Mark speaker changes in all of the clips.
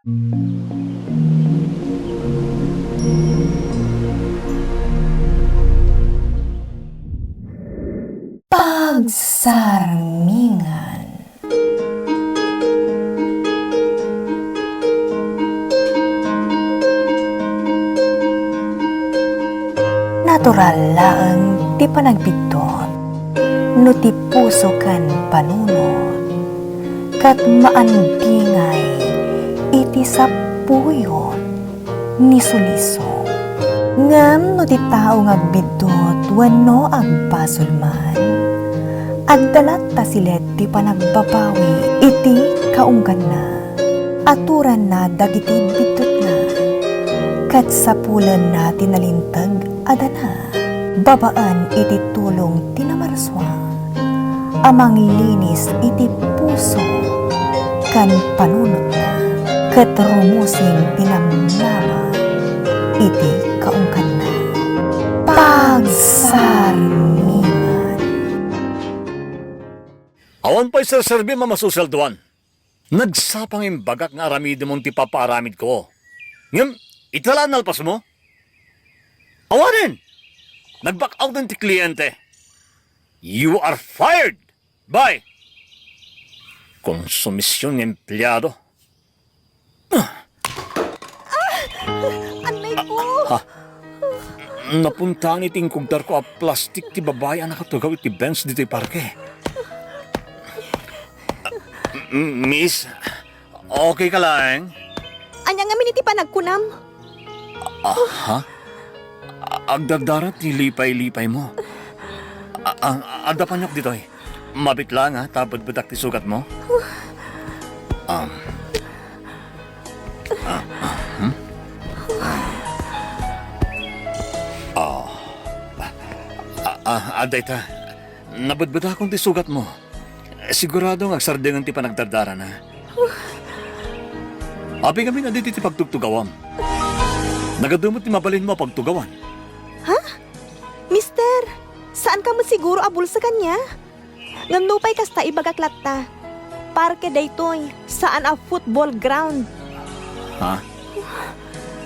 Speaker 1: Pagsarmingan. Natural laeng ti panagbitot, no ti puso kan panunod, kat maandingay iti sapuyot ni suliso. Ngam no ti tao ngagbitot wenno agpasol man, agdalat ta silet ti panagbabawi iti kaunggan na, aturan na dagiti bitot na, kat sapulan na tinalintag adana, babaan iti tulong tinamarswa, amang linis iti puso kan panunot na, kat rumusing tinamnama iti kaungkan na. Pagsarmingan.
Speaker 2: Awan pa'y serserbi mamasuselduan. Nagsapang imbagak nga aramid mong ti papaaramid ko. Ngam, italaan nalpas mo? Awanin! Nag-back out ng ti kliyente. You are fired by konsumisyon ng empleyado.
Speaker 1: Anay ko!
Speaker 2: Napuntaan iting kugdar ko a plastik ti babae ang nakatugaw iti bench dito parke. Miss, okay ka lang?
Speaker 1: Anya nga miniti pa nagkunam?
Speaker 2: Aha? Agdagdarat ti lipay-lipay mo. Agdapanyok dito eh. Mabit lang ha, tapos badak ti sugat mo. Aday ta, nabadbada akong ti sugat mo. Sigurado nga agsardingan ti panagdardara na. Abi kami na dito ti pagtugtugawam. Nagadumot ti mabalin mo pagtugawan.
Speaker 1: Ha? Mister, saan ka mo siguro abul sa kanya? Nganupay kasta ibagaklat ta. Parke daytoy, saan a football ground.
Speaker 2: Ha?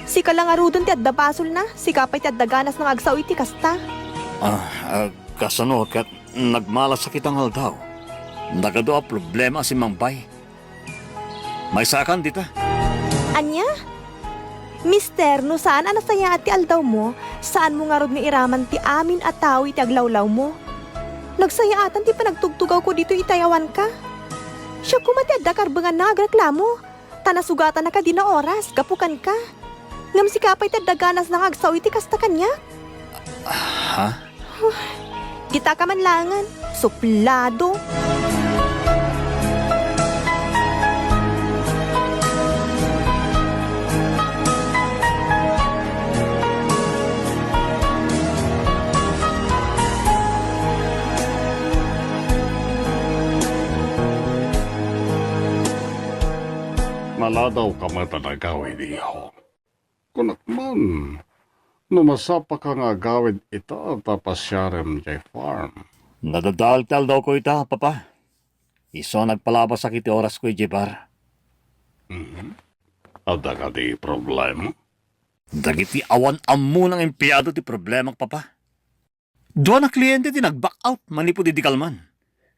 Speaker 1: Si kalangarudon ti adda basol na, si kapay ti adda ganas ng agsaw iti kasta.
Speaker 2: Kasano kat nagmalas sa kitang haldaw. Nagado a problema si Mangbay. May sakan dita.
Speaker 1: Anya? Mister, no saan anasaya at ti aldaw mo, saan mo nga rod ni iraman ti amin at tao iti aglawlaw mo? Nagsaya atan ti panagtugtugaw ko dito itayawan ka. Siya kumati adda karbangan na agreklamo. Tanasugatan na ka di na oras, kapukan ka. Ngam si kapay ti adda ganas ng agsaw iti kasta kanya.
Speaker 2: Ha?
Speaker 1: Kita ka man langan, suplado.
Speaker 3: Maladaw ka matanagaw, iho. Kunakman, numasapa ka nga gawid ita tapasyarem jay farm.
Speaker 2: Nadadaltal daw ko ita, papa. Iso nagpalabas sakit oras ko ijibar.
Speaker 3: Ada ka di problema?
Speaker 2: Dagiti awan ammo ng empleyado ti problema, papa. Doa na kliyente ti nag-back out manipo di kalman.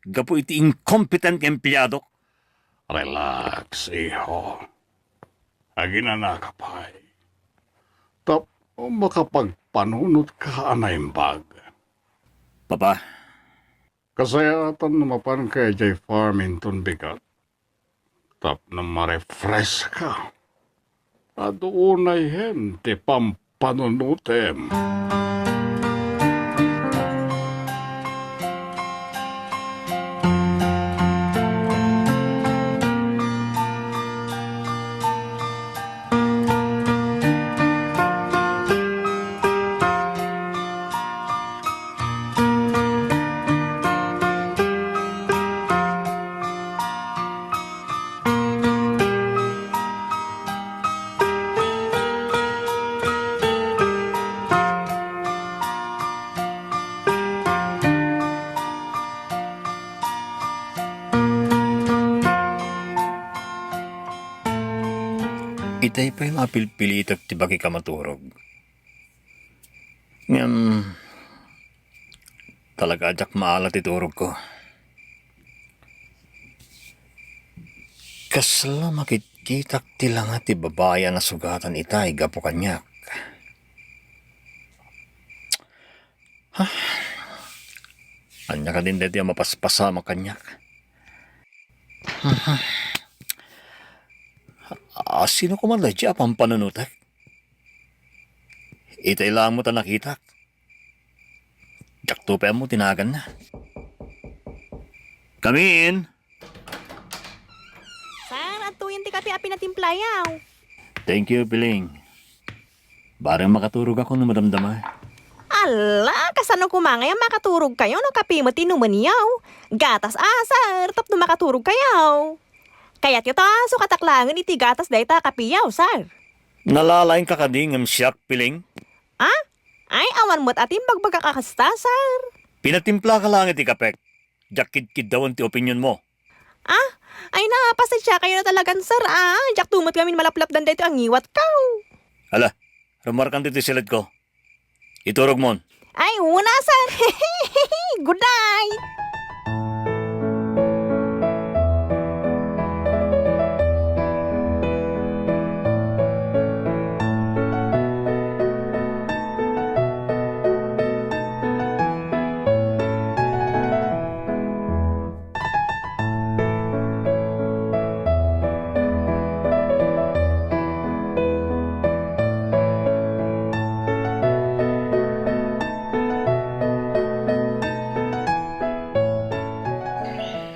Speaker 2: Gapo iti incompetent nga empleyado.
Speaker 3: Relax, iho. Agina na kapay. Tap, makapagpanunot ka anaimbag.
Speaker 2: Papa,
Speaker 3: Kasayatan numapan kay jay farm inton bigat. Tap na ma-refresh ka. At unay hen ti pampanunutem.
Speaker 2: Itay pa yung mapilpilit at tibagi ka maturog. Talaga ajak maalat iturog ko. Kasla makitkitak tila nga ti babaya na sugatan itay gapo kanyak. Anya ka din dito yung mapaspasa makanyak. Sino ko man ladya pang panunutak? Itay lang mo ta nakitak. Jaktupe mo tinagan na. Come in.
Speaker 1: Sir, atuyin ti kape api na timplayaw.
Speaker 2: Thank you, Piling. Barang makaturog ako na madamdama.
Speaker 1: Ala, kasano kumangay ang makaturog kayo no kape mo tinumaniyaw. Gatas sir, tapno makaturog kayo. Kaya't yuta, so kataklangan iti gatas dahi ta kapiyaw, sir.
Speaker 2: Nalalain ka kading ang siyak, Piling.
Speaker 1: Ay, awan mo't ating bagbaga kakasta, sir.
Speaker 2: Pinatimpla ka lang iti kapek. Jakid-kid daw ang ti opinion mo.
Speaker 1: Ay napasensya kayo na talagan, sir, Jak tumot kami malaplap dan dito ang iwat kaw.
Speaker 2: Hala, remarkan ti silid ko. Iturog mon.
Speaker 1: Ay, una, sir. Good night.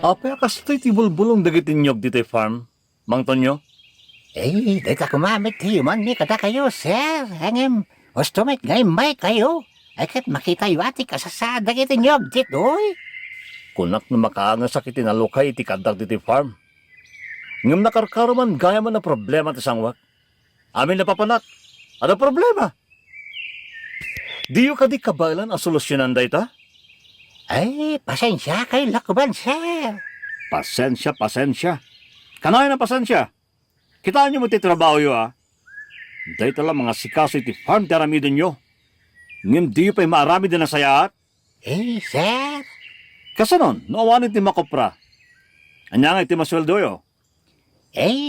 Speaker 2: Apa kastoy ti bulbulong dagiti nyog dito farm, Mang Tonyo?
Speaker 4: Dito kumamit human ni kada kayo, sir. Hangim, ostomit ngay may kayo. Ay kat makita yu ati kasasada kiti nyog ditoy.
Speaker 2: Kunak na makaanga sakit tinalukay iti kadag dito farm. Ngam nakarkaro man gaya man na problema ti sangwak. Amin napapanak. Ano problema? Di yu kadi kabalan ang solusyonan dayta?
Speaker 4: Ay, pasensya kayo lakuban, sir.
Speaker 2: Pasensya. Kanayan na pasensya. Kitaan nyo mo ti trabaho yu Day tala mga sikaso iti farm ti aramidin nyo. Ngem di yu pa'y maarami din na sayaat.
Speaker 4: Sir.
Speaker 2: Kasanon, naawanin ti makopra. Anya nga iti masweldo yo.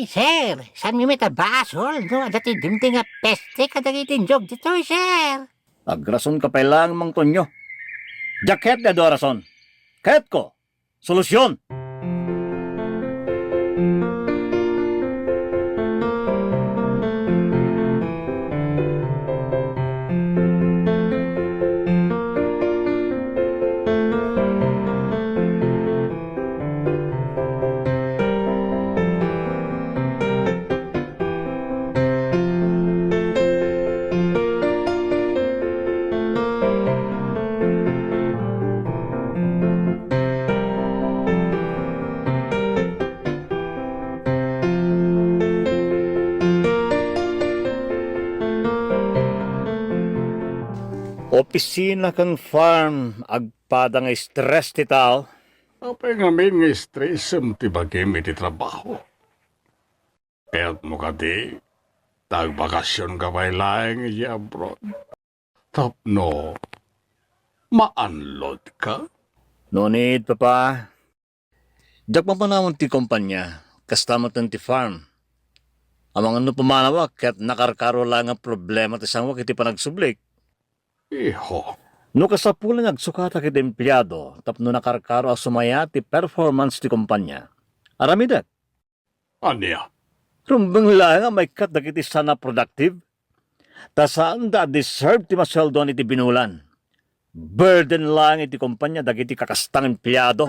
Speaker 4: Sir, saan mi metabasol, no? Dati dimting nga peste kadagitin jog ditoy, sir.
Speaker 2: Agrason ka pa lang, Mang Tonyo. Jacket na dorason. Kahit ko. Solusyon. Opisina kang farm, agpada nga stress ti tao.
Speaker 3: Apay ngamin nga stressem ti bagay iti trabaho. Kaya't mo ka di, tagbakasyon ka pa'y laing iti abroad. Tapno, ma-unload ka?
Speaker 2: No need, papa. Diyak mapanamon ti kumpanya, kastamot ng ti farm. Amang ano pumanawak, kaya't nakarkaro lang ang problema ti sangwak iti panagsublik.
Speaker 3: Iho,
Speaker 2: No kasapulan agsukata kiti empleyado, tapno nakarkaro a sumaya ti performance ti kumpanya. Aramidat.
Speaker 3: anya?
Speaker 2: Rumbang lang nga may kat dagiti sana productive. Ta saan da deserve ti masweldon iti binulan. Burden lang iti kumpanya dagiti kakastang empleyado.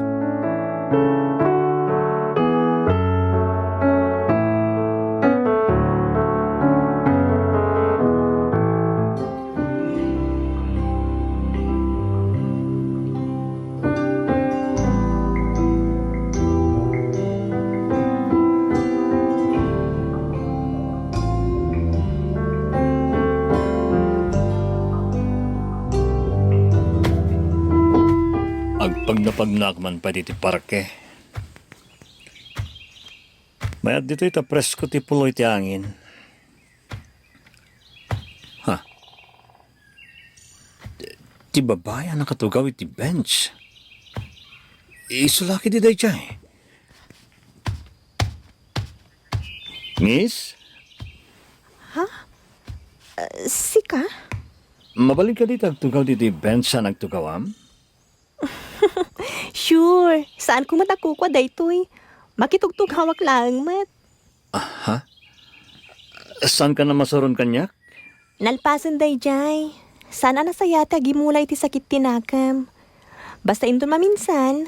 Speaker 2: Agpag napagnakman pa diti parke. Mayat dito ita presko ti puloy ti angin. Ti babae ang nakatugaw iti bench. Isulaki di day jay. Miss,
Speaker 1: Sika?
Speaker 2: mabalik ka dito agtugaw diti bench sa nagtugawam?
Speaker 1: Sure. Saan ko matakukwa daytoy? Makitugtog hawak lang mat.
Speaker 2: Saan ka na masaron kanyak?
Speaker 1: Nalpasan day jay. Sana nasayata gimulay ti sakit tinakam. Basta inton maminsan.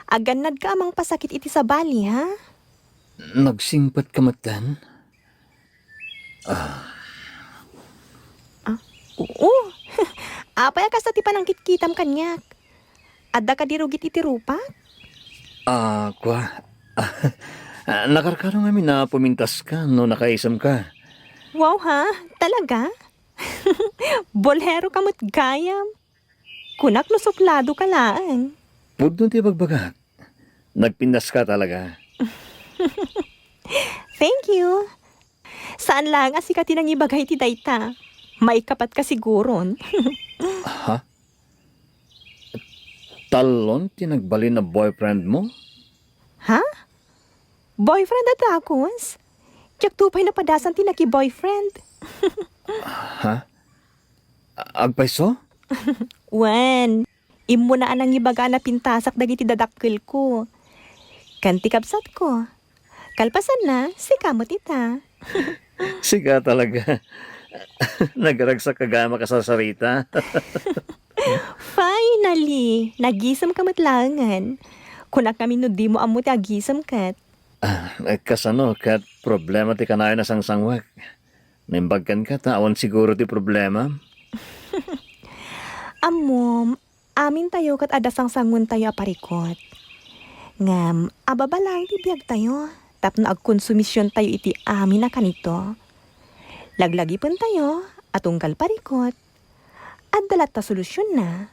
Speaker 1: Aganad ka amang pasakit iti sa bali, ha?
Speaker 2: Nagsingpat ka matan?
Speaker 1: Oo. Apay ka sa ti panangkit-kitam kanyak. Adda ka dirugit iti rupa?
Speaker 2: Kwa. Nakarkarong amin na pumintas ka no nakaisam ka.
Speaker 1: Wow ha? Talaga? Bolhero kamot gayam. Kunak no suplado ka lang.
Speaker 2: Pudno ti bagbagat. Nagpindas ka talaga.
Speaker 1: Thank you. Saan lang asika tinang ibagay ti dayta? May kapat ka siguron.
Speaker 2: Talon tinagbali na boyfriend mo?
Speaker 1: Ha? Boyfriend at akos? Tiyak tupay na padasan tinaki-boyfriend.
Speaker 2: Agpaiso?
Speaker 1: Wen, imo na anang ibaga na pintasak dagiti dadakkel ko. Kanti kapsat ko. Kalpasan na, si kamot ita.
Speaker 2: Siga talaga. Nagaragsak ka gama ka sa sarita.
Speaker 1: Finally, nagisam kamatlangan. Kunak kami no di mo amot agisam kat.
Speaker 2: Kasano, kat problema ti kanayo na sangsangwak. Nimbagkan ka, taon siguro ti problema.
Speaker 1: Amom, amin tayo kat adasang sangun tayo aparikot. Ngam, ababa lang ti biyag tayo. Tapno agkonsumisyon tayo iti amin na kanito. Laglagi pun tayo, atungkal parikot. At dalat ta solusyon na.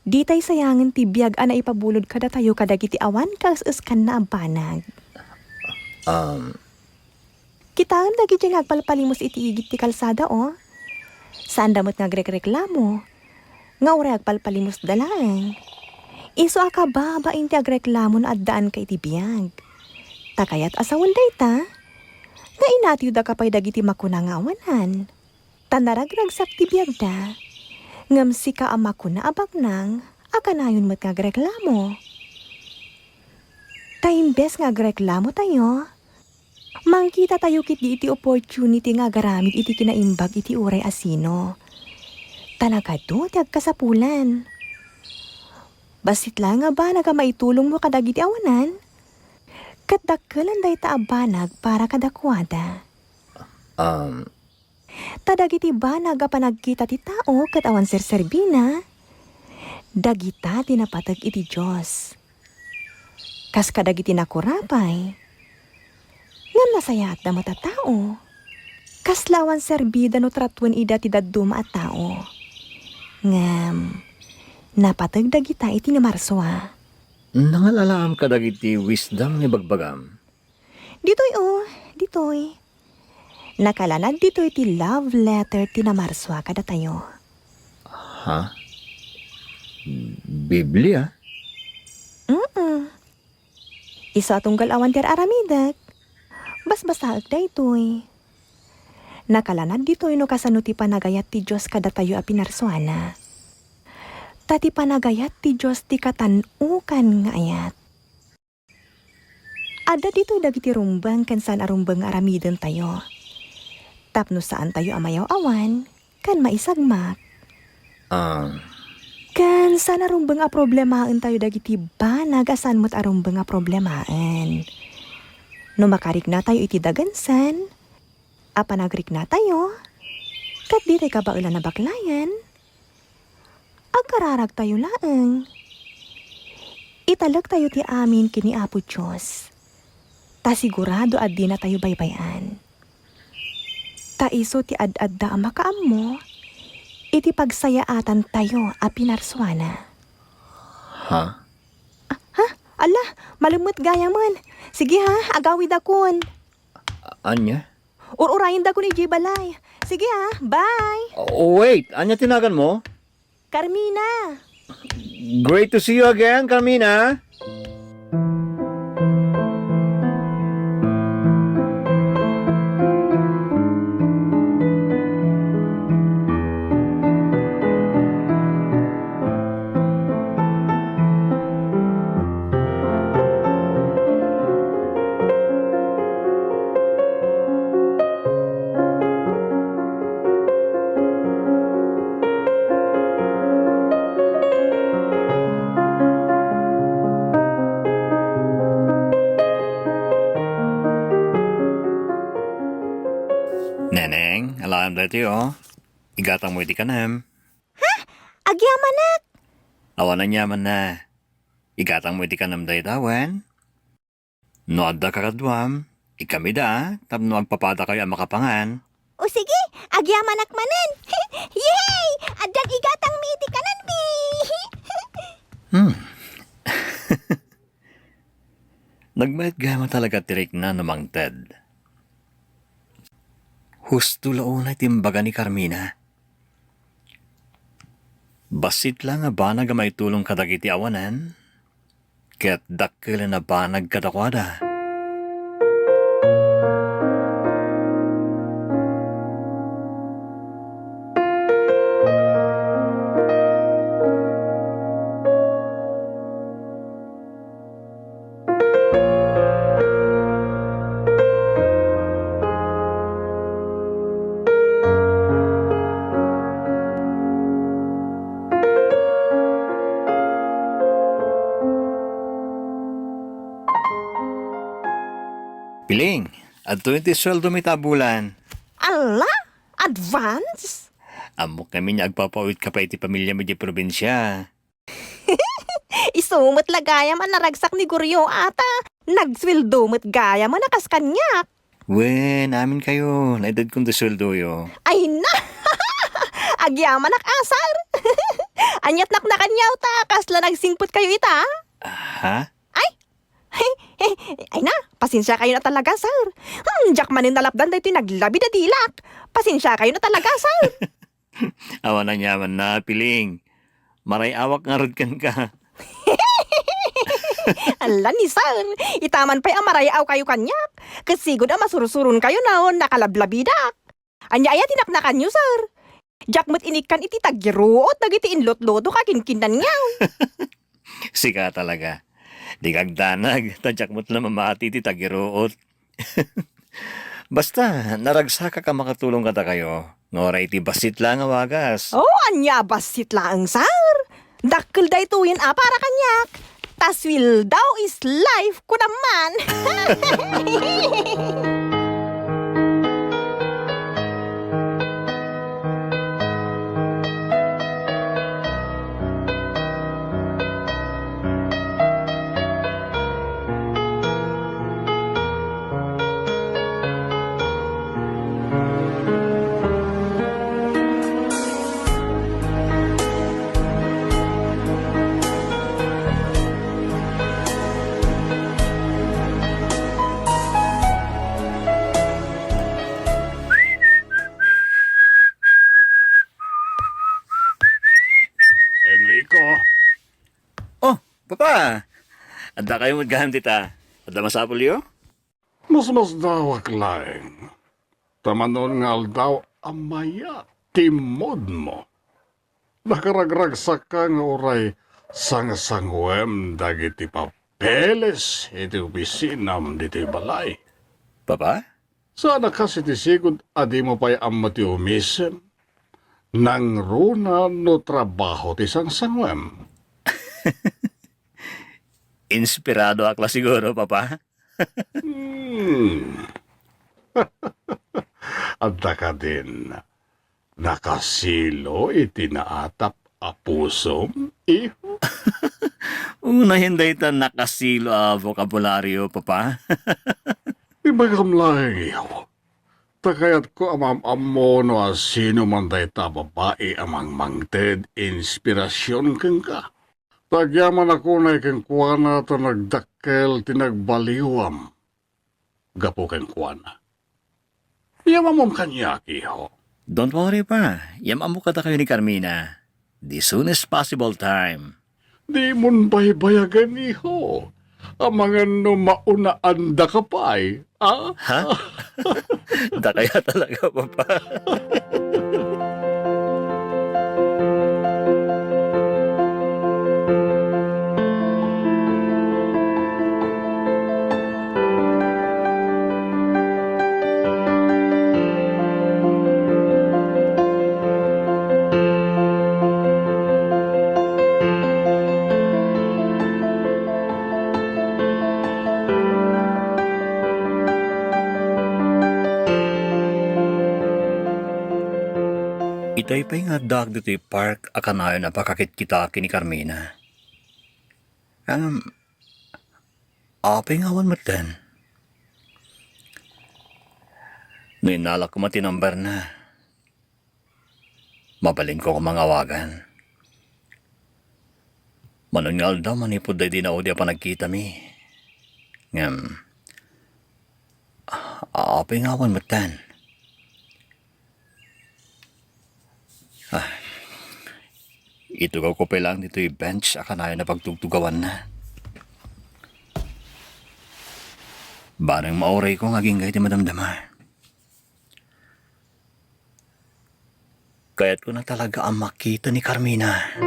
Speaker 1: Di tayo sayangan ti biyag ana ipabulod kada tayo kadagiti awan kasaskan na abanag. Kitaan dagiti agpalpalimos iti igit ti kalsada Saan damot nagrekreklamo? Nga ure agpalpalimos dalang. Iso akababa inti agreklamo na addaan ka iti biyag. Takayat asawan dayta. Nga inatiyo da kapay dagiti makunangawanan. Tanaragragsak ti biyag da. Ngam si ka ama ko na abagnang, akanayon mo't ngagreklamo. Taimbes ngagreklamo tayo. Mangkita tayo kit di iti opportunity nga garamit iti kinaimbag iti uray asino. Talaga do, ti agkasapulan. Basit lang nga ba naga maitulong mo kadag iti awanan? Kadakkelan day ta abanag para kadakwada. Tadagiti ba nagapanagkita ti tao kat awan serserbina? Dagita tinapatag iti Diyos. Kas kadagiti nakurapay. Ngam nasaya at na matatao. Kas lawan serbida no tratwen ida ti dadduma at tao. Ngam, napatag dagita iti namarswa.
Speaker 2: Nangalalaam ka dagiti wisdom ni bagbagam.
Speaker 1: Ditoy. Nakalanag dito iti love letter tinamarswa kada tayo.
Speaker 2: Biblia?
Speaker 1: Isa tunggal awan ter aramidak. Basbasaag da itoy. Nakalanag ditoy no kasano ti panagayat ti Diyos kada tayo a pinarswana. Tati panagayat ti Diyos ti katanukan nga ayat. Ada ditoy dagiti rumbang kan saan arumbang aramiden tayo. Tapno saan tayo amayaw awan, kan maisagmak. Kan sana rumbang a problemaen tayo dagiti banag asan mo't arumbang a problemaen. No makarik na tayo iti dagansan, apanagrik na tayo, kat di tayo kabailan na baklayan, agkararag tayo laeng. Italag tayo ti amin kini Apo Diyos, ta sigurado ad di na tayo baybayan. Taiso ti ad-ad da makaam mo, iti pagsayaatan tayo a pinarswana. Ala, malumot gaya man. Sige ha, agawid akon.
Speaker 2: Anya?
Speaker 1: Ururayin da ko ni J. Balay. sige bye.
Speaker 2: Oh, wait, anya tinagan mo?
Speaker 1: Carmina.
Speaker 2: Great to see you again, Carmina. Neneng, alam dito igatang mo iti kanem.
Speaker 1: Agyamanak.
Speaker 2: Awanan yaman na. Igatang mo iti kanem dahi dawen. No adda kakadwam, ikami da, tapno agpapada kayo ang makapangan.
Speaker 1: O sige, agyamanak manen. Yay! Adag igatang miti kanan mi.
Speaker 2: Nagmayat gama talaga tirik na namang Ted. Husto launay timbaga ni Carmina. Basit lang nga banag may tulong kadagiti awanan, kaya't dakkel na banag kadakwada. Piling, at 20 sweldo mi tabulan.
Speaker 1: Ala? Advance?
Speaker 2: Amok kami niya agpapawit ka pa iti pamilya mi di probinsya.
Speaker 1: Isumot lagaya man naragsak ni Guryo ata. Nagswildumot gaya man nakas kanyak.
Speaker 2: We, namin kayo. Naedad kong sweldo yo.
Speaker 1: Ay na! Agyaman asar. Anyat nak na kanyaw ta. Kasla nagsingput kayo ita.
Speaker 2: Ha?
Speaker 1: Ay na, pasensya kayo na talaga, sir. Jack manin nalapdan da ito naglabi na dilak. Pasensya kayo na talaga, sir.
Speaker 2: Awa na nyaman na, Piling. Maray awak nga rod kan ka.
Speaker 1: Ala ni sir, itaman pa'y amarayaw kayo kanyak. Kasigod ang masurusurun kayo naon nakalablabidak. Anya aya tinaknakan nyo, sir. Jack mo't inikan iti taggiruot nagiti inlot-lodo kakinkinan nyaw.
Speaker 2: Sika talaga. Di kagdanag, tadyak mo't na mamati ti tagiruot. Basta, naragsa ka makatulong kata kayo. Ngoray ti basit lang awagas.
Speaker 1: Oh, anya basit lang, sir. Dakkel da ito yun para kanyak. Taswil daw is life ko naman.
Speaker 3: Enrico,
Speaker 2: Oh, papa. Anda kayo magkahan tita. Anda masapol yo?
Speaker 3: mas dawak laeng. Tamanon nga aldaw amaya timod mo. Nakaragragsak ka nga oray sang-sangwem dagiti papeles iti opisinam diti balay.
Speaker 2: Papa?
Speaker 3: Sana kasi ti sigod adi mo pa'y amma ti umisem nang runa no trabaho ti sang-sangwem.
Speaker 2: Inspirado akla siguro, papa.
Speaker 3: Adda ka din. Nakasilo iti naatap a pusom, iho.
Speaker 2: Una hindi ito nakasilo a vokabularyo, papa.
Speaker 3: Ibagam lang, iho. Takayat ko amam-amo no a sino man day ta babae amang mangted inspirasyon keng ka. Tagyaman ako na ikeng kuwana to nagdakkel tinagbaliwam. Gapo keng kuwana. Yamamom kanyak, iho.
Speaker 2: Don't worry pa. Yamamu kada kayo ni Carmina. The soonest possible time.
Speaker 3: Di mon baybayagan iho. Ang mga no mauna anda ka pa ay. Ah?
Speaker 2: Ha? Da kaya talaga, Papa. Itay pa nga dag dito park akanayo na pakakit kita kini Carmina. Apay nga wan matan. Ninala ko matinambar na. Mabalin ko kung mga awagan. Manungal daw manipod day din ako di pa nagkita mi. Apay nga wan matan. Ito ko pa lang dito yung bench akanayo na pagtugtugawan na. Barang mauray ko ngaging gay di madamdama. Kaya't ko na talaga ang makita ni Carmina.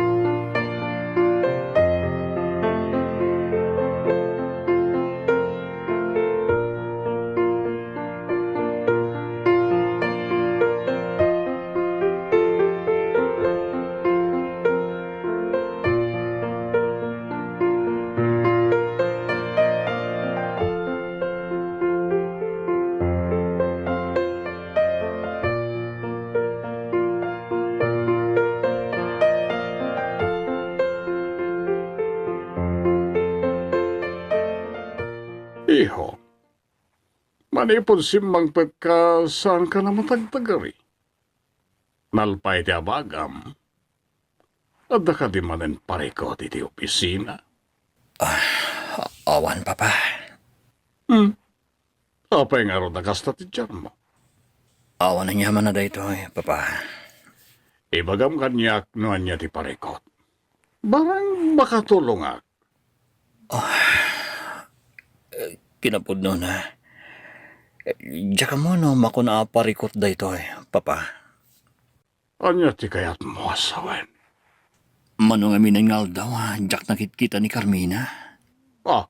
Speaker 3: Iho, manipon simmang pagka saan ka na matagtagari. Nalpay ti abagam. Adda ka di manen pareko ti opisina.
Speaker 2: Awan, Papa.
Speaker 3: Apay nga ro nakasta ti tiyan mo.
Speaker 2: Awan na nyaman na dito Papa.
Speaker 3: Ibagam kanyak noan niya ti parekot. Barang makatulong ak.
Speaker 2: Kinapod no na. Diyan mo no makuna parikot dito Papa.
Speaker 3: Anya ti kayat mo asawen.
Speaker 2: Manong aminan nga daw Jack nakikita ni Carmina.
Speaker 3: Ah,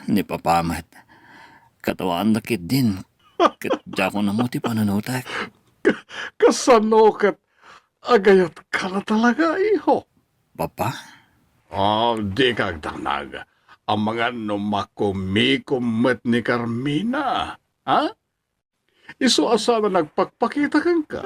Speaker 2: Ni Papamat. Katawaan nakit din. Katja ko na mo ti pananutak.
Speaker 3: kasanokat agayat ka na talaga, iho.
Speaker 2: Papa?
Speaker 3: Di kagdanag. Ang mga numakumikummet ni Carmina. Ha? Iso asa na nagpakpakita kang ka.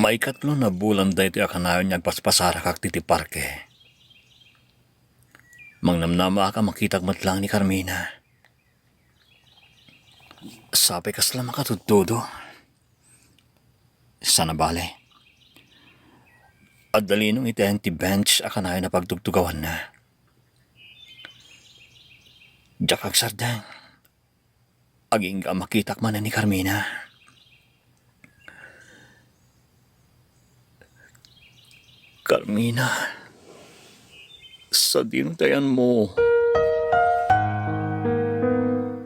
Speaker 2: May katlo na bulan dahito akanayon niyag paspasara kak titi parke. Mangnamnama ka makitag matlang ni Carmina. Sabi kasla makatutudo. Sana bale. At dalinong itayan ti bench akanayon na pagtugtugawan na. Jakag sardang. Aging ka makitak man na ni Carmina. Carmina, sa dintayan mo,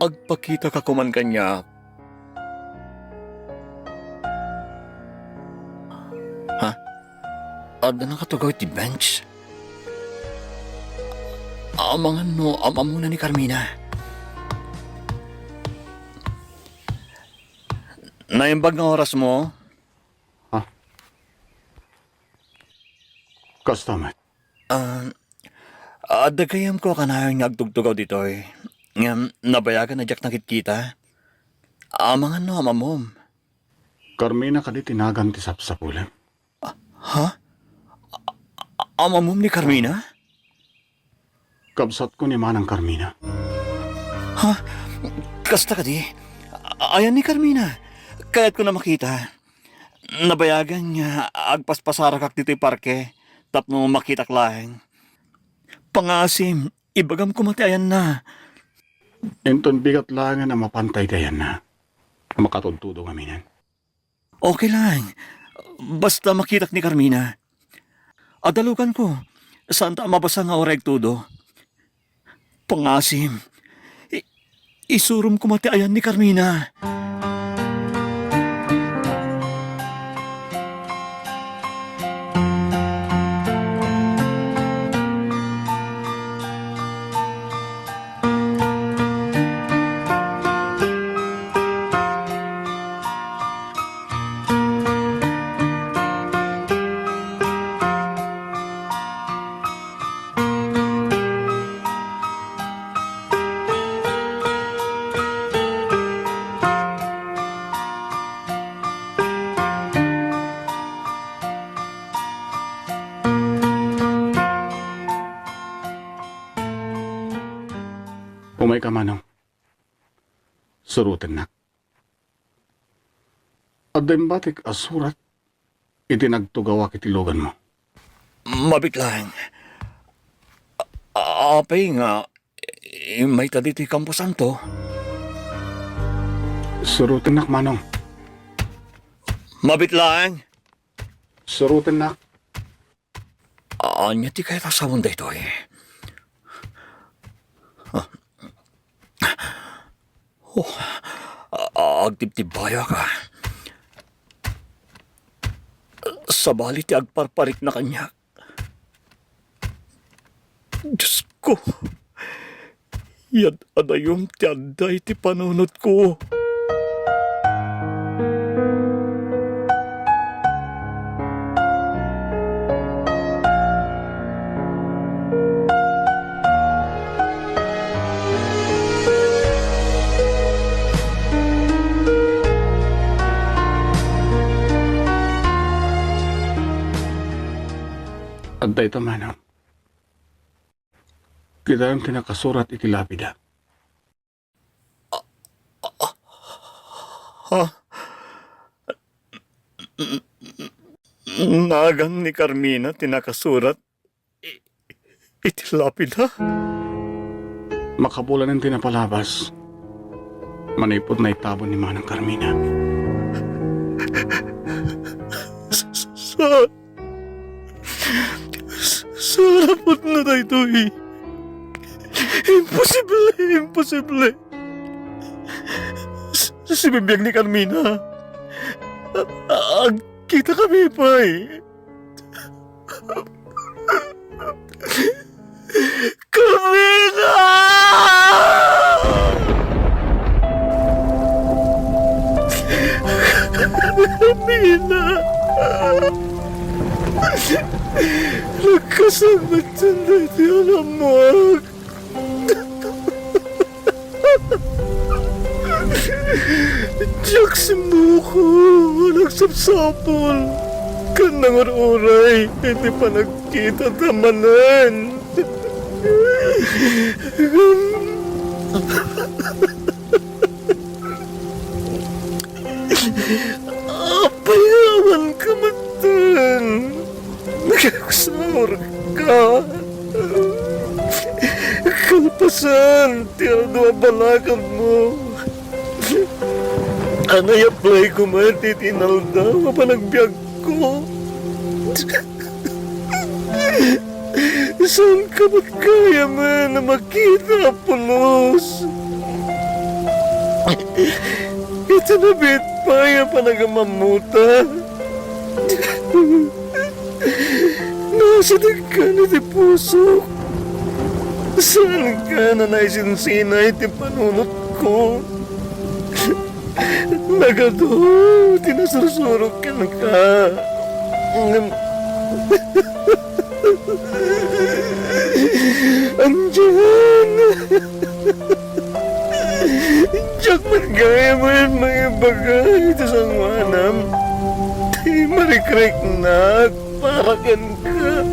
Speaker 2: agpakita ka kuman kanya. Ha? Ada na katugaw ti bench? Amangan no, amamuna ni Carmina. Naimbag ng oras mo?
Speaker 3: Kastamet.
Speaker 2: Dagayam ko kanayang nagtugtugaw dito eh. Nabayagan na jak nakit-kita. Mga no, amamom.
Speaker 3: Carmina ka di tinagan ti sapsapulan.
Speaker 2: Ha? Amamom ni Carmina?
Speaker 3: Kabsat ko ni Manang Carmina.
Speaker 2: Ha? Kasta ka di? Ayan ni Carmina. Kaya't ko na makita. Nabayagan niya agpaspasara kak dito'y parke. Tapno makita klaheng. Pangasim, ibagam ko mati ayan na.
Speaker 3: Enton bigat lang na mapantay kayan na. Makatuntudo kami nan.
Speaker 2: Okay lang. Basta makitak ni Carmina. Adalugan ko. Saan ta mabasa nga oreg tudo? Pangasim. Isurum ko mati ayan ni Carmina.
Speaker 3: Umay ka manong. Surutin nak. At din batik asurat, itinagtugawa kitilogan mo.
Speaker 2: Mabitlang. Apay nga, may tadito'y Kampo Santo.
Speaker 3: Surutin nak manong.
Speaker 2: Mabitlang.
Speaker 3: Surutin nak.
Speaker 2: Anya ti kaya tasawon da ito eh. Agtibtibaya ka. Sabali ti agparparik na kanya. Diyos ko. Yad adayom ti aday ti panunot ko.
Speaker 3: At ito manong. Kita yung tinakasurat itilapida.
Speaker 2: Nagan ni Carmina tinakasurat. Itilapid ha?
Speaker 3: Makabulan ng tinapalabas. Manipot na itabon ni Manang Carmina.
Speaker 2: Sarapot na tayo ito eh. Imposible. Si bibiyag ni Carmina. Kita kami pa eh. Carmina! Carmina! Nagkasabot na ito alam mo. Diyak si Muko, nagsapsapol. Kanang uray, hindi pa nagkita tamanan. Apayawan ka matan. Nagkakusawar ka. Kalpasan, tiyado balakad mo. Anay apply ko man, titinalda, mapanagbiag ko. Saan ka ba't kaya man na makita, pulos? Ito na bit pa, yung panagamamuta. Nasa ka na di puso. Saan ka na naisinsinay ti panunot ko? Nagado, tinasursurok ka na ka. Andiyan! Diyak magaya mo yung mga bagay ito sa manam. Di marikrek na parakan ka.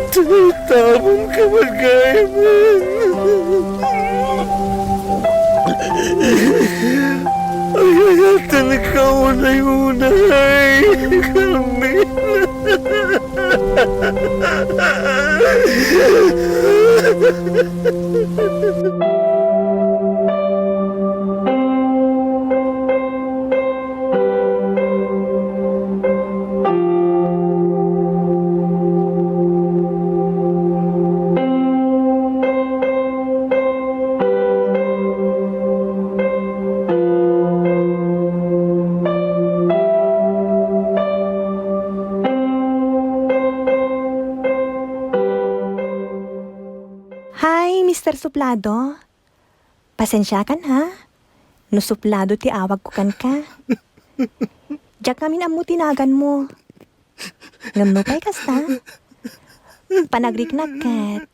Speaker 2: Tumutapon ka magaya mo. Ayayatan ka unay-unay, Carmen.
Speaker 1: Hi, Mr. Suplado. Pasensya kan ha? No suplado ti awag ko kan ka. Diyak namin amu tinagan mo. Ngam no pay kasta. Panagriknag kat.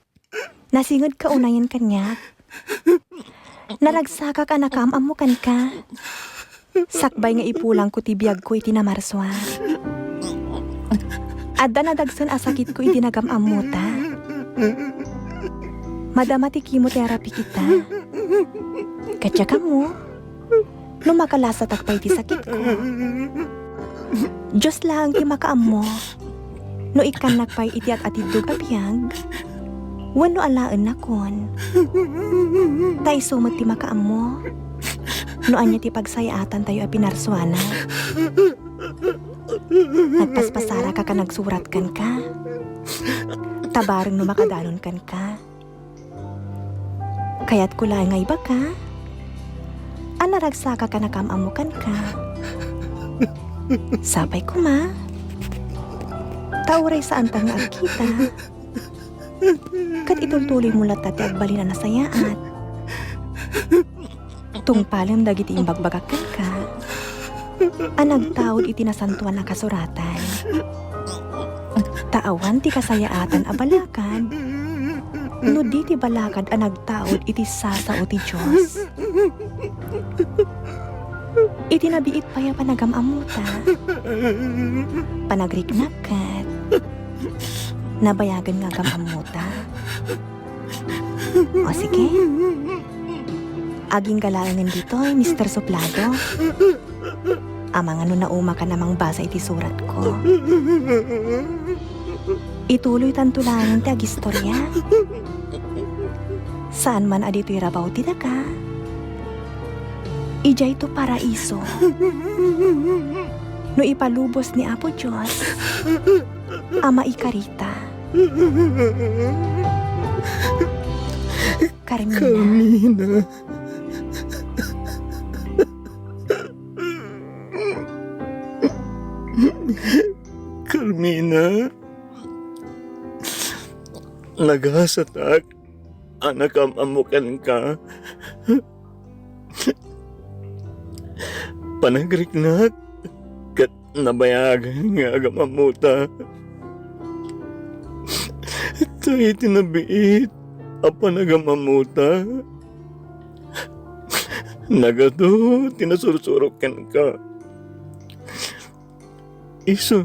Speaker 1: Nasingod ka unayan kanya. Naragsaka ka nakam amu kan ka. Sakbay nga ipulang ko ti biyag ko iti namarswa. Adda nadagsan asakit ko iti nagam amuta. Madama ti chemotherapy kita. Katya ka mo. No makalasa takpay ti sakit ko. Diyos lang ti makaam mo. No ikan nakpay iti at atidog abiyag. Wano alaan na kon. Tay sumag ti makaam mo. No anya ti pagsayatan tayo a pinarswana. Nagpaspasara ka nagsurat kan ka. Tabarang no makadanon kan ka. Kaya't kulay nga iba ka. Anaragsaka ka nakamamukan ka. Sapay ko ma. Tauray saan ta nga agkita. Kat itultuloy mo latat at balina na sayaat. Tungpalam dagiti imbagbagakan ka. Anagtaod iti nasantuan na kasuratan. Taawan ti kasayaatan abalakad. No di ti balakad ang nagtaod iti sasa o ti Diyos. Iti nabiit pa ya panagamamuta. Panagriknakat. Nabayagan nga gamamuta. O sige. Aging galangan dito ay Mr. Suplado. Amang ano na uma ka namang basa iti surat ko. Ituloy tantulangan ti agistorya. Saan man adito'y rabaw ti daka. Ija ito paraiso. No ipalubos ni Apo Diyos, Ama ikarita. Carmina.
Speaker 2: Carmina. Nagasatak. Anak amamukan ka. Panagriknak. Kat nabayagan nga agamamuta. Tayo tinabiit. Apa nagamamuta. Nagado, tinasursurokan ka. Iso,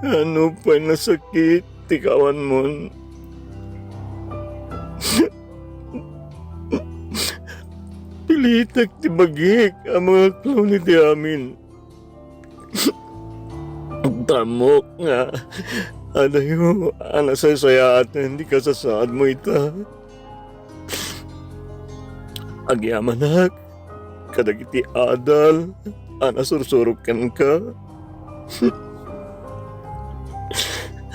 Speaker 2: ano pa nasakit, tikawan mo. Pilitak ti bagik ang mga clown iti amin. Tamok nga, adayo, anasaysayatan, di kasasaad mo ita. Agyamanak, kadagiti adal, anasursurokan ka.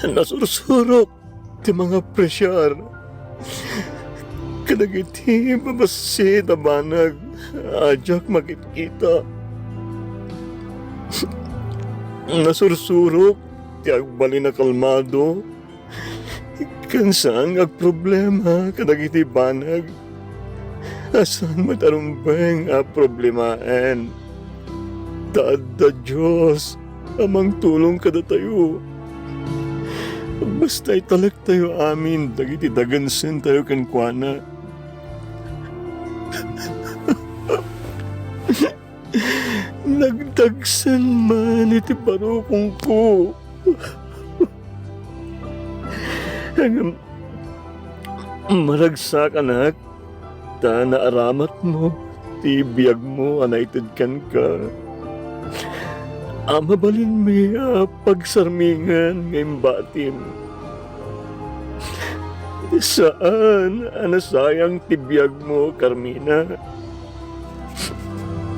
Speaker 2: Nasursurok ti mga presyar. Kadagiti mabasit na banag, ajak makikita. Nasursurok ti agbali na kalmado. Kansan ang problema kadagiti banag. Asan matarumbeng a problemaen. Taad da Diyos, amang tulong kada tayo. Basta italak tayo amin, dagiti dagansen tayo kankwana. Nagdagsan man iti parukong ko. Hanggang maragsak anak, ta naaramat mo, ti biyag mo, anaitid kan ka. Mabalin mi pagsarmingan ngayong batim. Saan anasayang tibiyag mo, Carmina?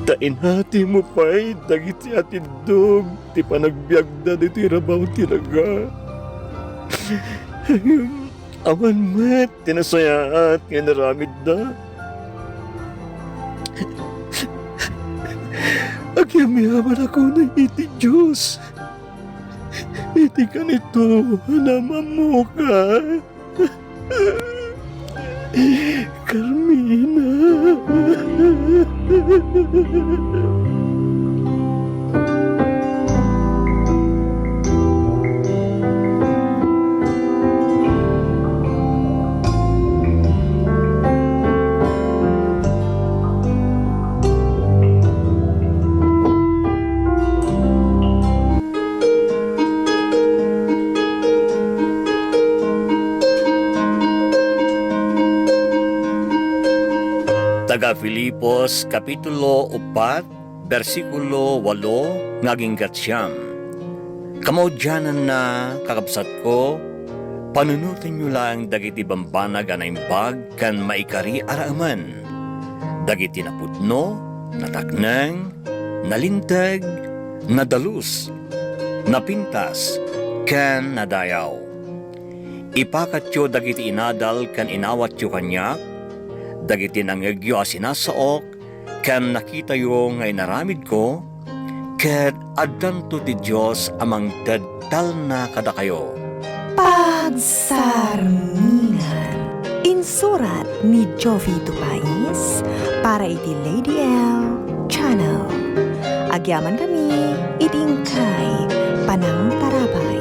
Speaker 2: Tainhati mo pa'y dagiti atidog, ti panagbiagda diti rabaw tiraga. Awan met, tinasayaat nga naramid da. Agyamiyaman ako na iti Diyos. Iti kanito, halaman mo ka. Carmina. Taga Filipos, Kapitulo 4, versikulo 8, ngaging gatsyam. Kamaudyanan na, kakabsat ko, panunutin nyo lang dagiti bambanag anaimbag kan maikari araaman. Dagiti naputno, nataknang, nalintag, nadalus, napintas, kan nadayaw. Ipakat yo dagiti inadal kan inawat yo kanyak, dagiti nangagyo asinasaok, kan nakita yung ngay naramid ko, ket addanto ti Diyos amang daddal na kada kayo.
Speaker 1: Pagsarmingan. Insurat ni Jovi Tupais para iti Lady Elle Channel. Agyaman kami, itingkay, panang tarapay.